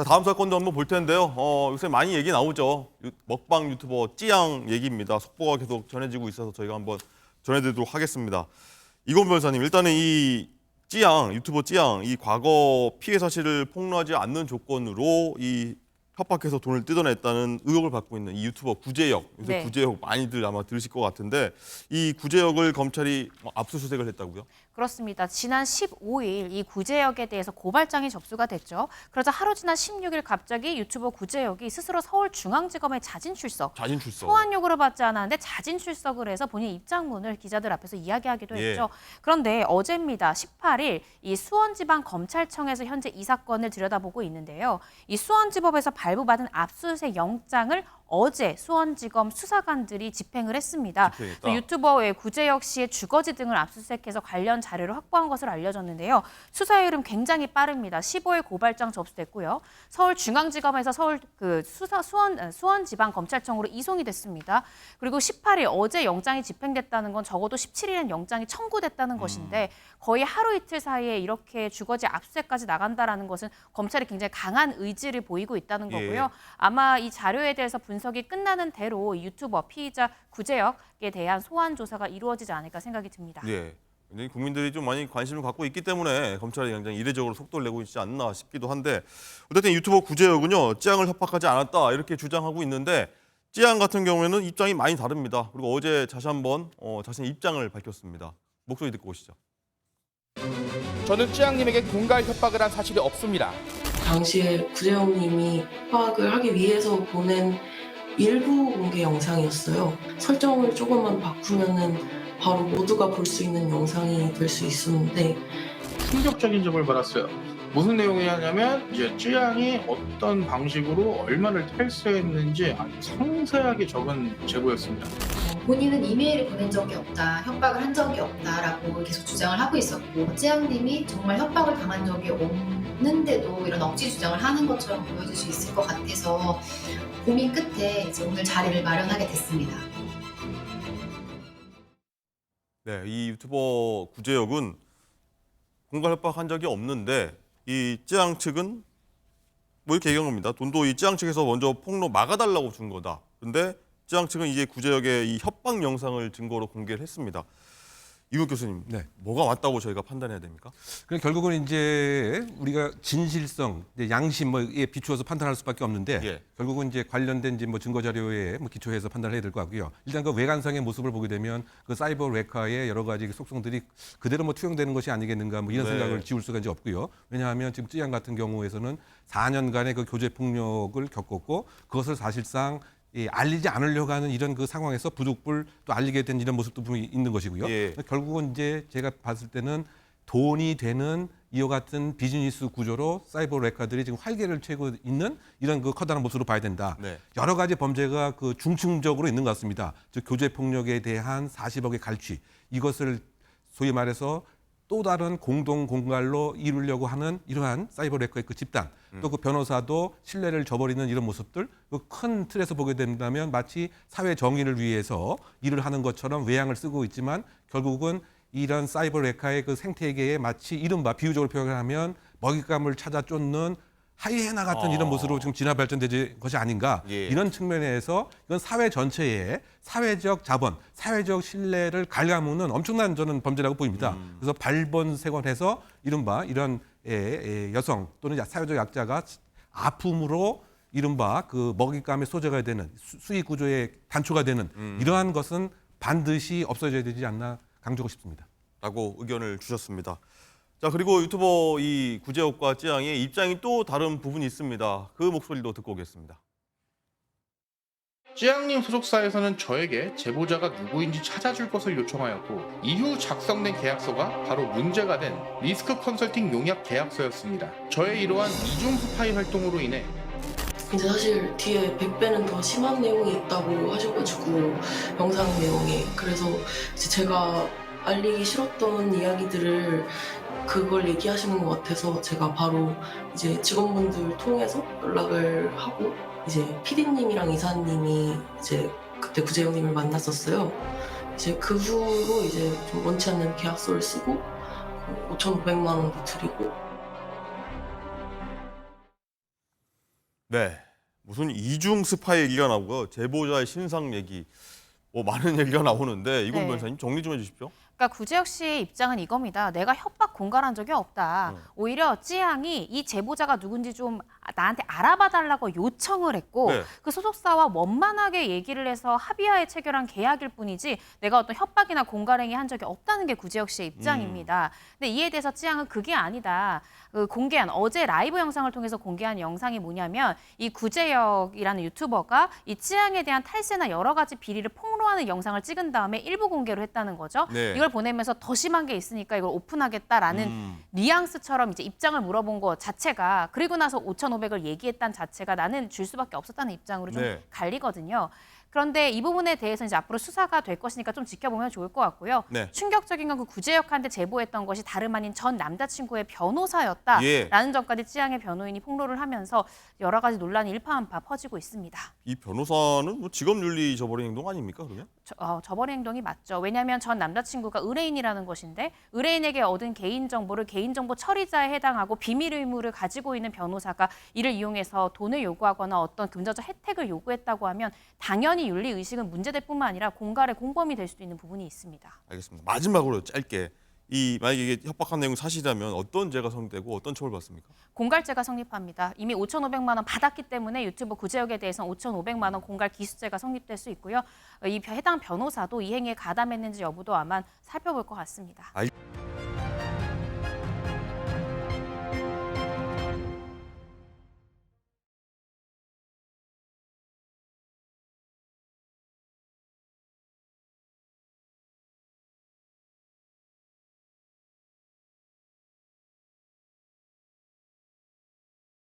자, 다음 사건도 한번 볼 텐데요. 요새 많이 얘기 나오죠. 먹방 유튜버 찌양 얘기입니다. 속보가 계속 전해지고 있어서 저희가 한번 전해드리도록 하겠습니다. 이건 변호사님, 일단은 이 찌양, 유튜버 찌양, 이 과거 피해 사실을 폭로하지 않는 조건으로 이 협박해서 돈을 뜯어냈다는 의혹을 받고 있는 이 유튜버 구제혁, 요새 네. 구제혁 많이들 아마 들으실 것 같은데 이 구제혁을 검찰이 압수수색을 했다고요? 그렇습니다. 지난 15일 이 구제혁에 대해서 고발장이 접수가 됐죠. 그러자 하루 지난 16일 갑자기 유튜버 구제혁이 스스로 서울중앙지검에 자진 출석. 자진 출석. 소환 요구를 받지 않았는데 자진 출석을 해서 본인 입장문을 기자들 앞에서 이야기하기도 예. 했죠. 그런데 어제입니다. 18일 이 수원지방검찰청에서 현재 이 사건을 들여다보고 있는데요. 이 수원지법에서 발부받은 압수수색 영장을 어제 수원지검 수사관들이 집행을 했습니다. 집행했다. 유튜버의 구제혁 씨의 주거지 등을 압수수색해서 관련 자료를 확보한 것으로 알려졌는데요. 수사의 흐름 굉장히 빠릅니다. 15일 고발장 접수됐고요. 서울중앙지검에서 수원지방검찰청으로 이송이 됐습니다. 그리고 18일 어제 영장이 집행됐다는 건 적어도 17일엔 영장이 청구됐다는 것인데 거의 하루 이틀 사이에 이렇게 주거지 압수수색까지 나간다라는 것은 검찰이 굉장히 강한 의지를 보이고 있다는 거고요. 예. 아마 이 자료에 대해서 분석이 끝나는 대로 유튜버 피의자 구제혁에 대한 소환 조사가 이루어지지 않을까 생각이 듭니다. 예. 굉장히 국민들이 좀 많이 관심을 갖고 있기 때문에 검찰이 굉장히 이례적으로 속도를 내고 있지 않나 싶기도 한데 어쨌든 유튜버 구제혁은요. 찌양을 협박하지 않았다 이렇게 주장하고 있는데 찌양 같은 경우에는 입장이 많이 다릅니다. 그리고 어제 다시 한번 자신의 입장을 밝혔습니다. 목소리 듣고 오시죠. 저는 찌양님에게 공갈 협박을 한 사실이 없습니다. 당시에 구재영님이 협박을 하기 위해서 보낸 일부 공개 영상이었어요. 설정을 조금만 바꾸면은 바로 모두가 볼 수 있는 영상이 될 수 있었는데 충격적인 점을 받았어요. 무슨 내용이냐면 이제 찌양이 어떤 방식으로 얼마를 탈세했는지 아주 상세하게 적은 제보였습니다. 본인은 이메일을 보낸 적이 없다, 협박을 한 적이 없다라고 계속 주장을 하고 있었고 찌양님이 정말 협박을 당한 적이 없는데도 이런 억지 주장을 하는 것처럼 보여질 수 있을 것 같아서 고민 끝에 이제 오늘 자리를 마련하게 됐습니다. 네, 이 유튜버 구제혁은 공갈 협박한 적이 없는데 이 찌양 측은 뭐 이렇게 얘기한 겁니다. 돈도 이 찌양 측에서 먼저 폭로 막아달라고 준 거다. 근데 찌양 측은 이제 구제혁의 이 협박 영상을 증거로 공개를 했습니다. 이국 교수님, 네. 뭐가 맞다고 저희가 판단해야 됩니까? 그러니까 결국은 이제 우리가 진실성, 이제 양심 뭐에 비추어서 판단할 수밖에 없는데 예. 결국은 이제 관련된 이제 뭐 증거 자료에 뭐 기초해서 판단을 해야 될 것 같고요. 일단 그 외관상의 모습을 보게 되면 그 사이버 레카의 여러 가지 속성들이 그대로 뭐 투영되는 것이 아니겠는가 뭐 이런 네. 생각을 지울 수가 이제 없고요. 왜냐하면 지금 찌양 같은 경우에서는 4년간의 그 교제 폭력을 겪었고 그것을 사실상 알리지 않으려고 하는 이런 그 상황에서 부득불 또 알리게 된 이런 모습도 분명히 있는 것이고요. 예. 결국은 이제 제가 봤을 때는 돈이 되는 이와 같은 비즈니스 구조로 사이버 레카들이 지금 활개를 채고 있는 이런 그 커다란 모습으로 봐야 된다. 네. 여러 가지 범죄가 그 중층적으로 있는 것 같습니다. 즉 교제 폭력에 대한 40억의 갈취 이것을 소위 말해서 또 다른 공동 공갈로 이루려고 하는 이러한 사이버 레커의 그 집단, 또 그 변호사도 신뢰를 저버리는 이런 모습들, 그 큰 틀에서 보게 된다면 마치 사회 정의를 위해서 일을 하는 것처럼 외양을 쓰고 있지만 결국은 이런 사이버 레카의 그 생태계에 마치 이른바 비유적으로 표현하면 먹잇감을 찾아 쫓는 하이에나 같은 이런 모습으로 지금 진화 발전된 것이 아닌가. 예. 이런 측면에서 이건 사회 전체의 사회적 자본, 사회적 신뢰를 갉아먹는 엄청난 저는 범죄라고 보입니다. 그래서 발본색원해서 이른바 이런 여성 또는 사회적 약자가 아픔으로 이른바 그 먹잇감의 소재가 되는 수익 구조의 단초가 되는 이러한 것은 반드시 없어져야 되지 않나 강조하고 싶습니다. 라고 의견을 주셨습니다. 자, 그리고 유튜버 이 구제혁과 찌양의 입장이 또 다른 부분이 있습니다. 그 목소리도 듣고 오겠습니다. 찌양님 소속사에서는 저에게 제보자가 누구인지 찾아줄 것을 요청하였고 이후 작성된 계약서가 바로 문제가 된 리스크 컨설팅 용약 계약서였습니다. 저의 이러한 이중 스파이 활동으로 인해 이제 사실 뒤에 100배는 더 심한 내용이 있다고 하셔가지고 영상 내용에 그래서 이제 제가 알리기 싫었던 이야기들을 그걸 얘기하시는 것 같아서 제가 바로 이제 직원분들 통해서 연락을 하고 이제 PD님이랑 이사님이 이제 그때 구재영님을 만났었어요. 이제 그 후로 이제 좀 원치 않는 계약서를 쓰고 5,500만 원도 드리고 네. 무슨 이중 스파이 얘기가 나오고 제보자의 신상 얘기, 뭐 많은 얘기가 나오는데 이건 네. 변호사님 정리 좀 해주십시오. 그러니까 구재혁 씨의 입장은 이겁니다. 내가 협박 공갈한 적이 없다. 오히려 찌양이 이 제보자가 누군지 좀 나한테 알아봐 달라고 요청을 했고 네. 그 소속사와 원만하게 얘기를 해서 합의하에 체결한 계약일 뿐이지 내가 어떤 협박이나 공갈행위 한 적이 없다는 게 구재혁 씨의 입장입니다. 근데 이에 대해서 찌양은 그게 아니다. 그 공개한 어제 라이브 영상을 통해서 공개한 영상이 뭐냐면 이 구재혁이라는 유튜버가 이 찌양에 대한 탈세나 여러 가지 비리를 폭로하는 영상을 찍은 다음에 일부 공개로 했다는 거죠. 네. 이걸 보내면서 더 심한 게 있으니까 이걸 오픈하겠다라는 뉘앙스처럼 이제 입장을 물어본 것 자체가 그리고 나서 5,500을 얘기했다는 자체가 나는 줄 수밖에 없었다는 입장으로 좀 네. 갈리거든요. 그런데 이 부분에 대해서 이제 앞으로 수사가 될 것이니까 좀 지켜보면 좋을 것 같고요. 네. 충격적인 건 그 구재혁한테 제보했던 것이 다름 아닌 전 남자친구의 변호사였다라는 예. 점까지 찌양의 변호인이 폭로를 하면서 여러 가지 논란이 일파만파 퍼지고 있습니다. 이 변호사는 뭐 직업윤리 저버린 행동 아닙니까 그러면? 저버린 행동이 맞죠. 왜냐하면 전 남자친구가 의뢰인이라는 것인데 의뢰인에게 얻은 개인정보를 개인정보 처리자에 해당하고 비밀 의무를 가지고 있는 변호사가 이를 이용해서 돈을 요구하거나 어떤 금전적 혜택을 요구했다고 하면 당연히 윤리의식은 문제될 뿐만 아니라 공갈의 공범이 될 수도 있는 부분이 있습니다. 알겠습니다. 마지막으로 짧게 만약에 이게 협박한 내용 사실이라면 어떤 죄가 성립되고 어떤 처벌 받습니까? 공갈죄가 성립합니다. 이미 5,500만 원 받았기 때문에 유튜버 구재혁에 대해서는 5,500만 원 공갈 기수죄가 성립될 수 있고요. 이 해당 변호사도 이 행위에 가담했는지 여부도 아마 살펴볼 것 같습니다.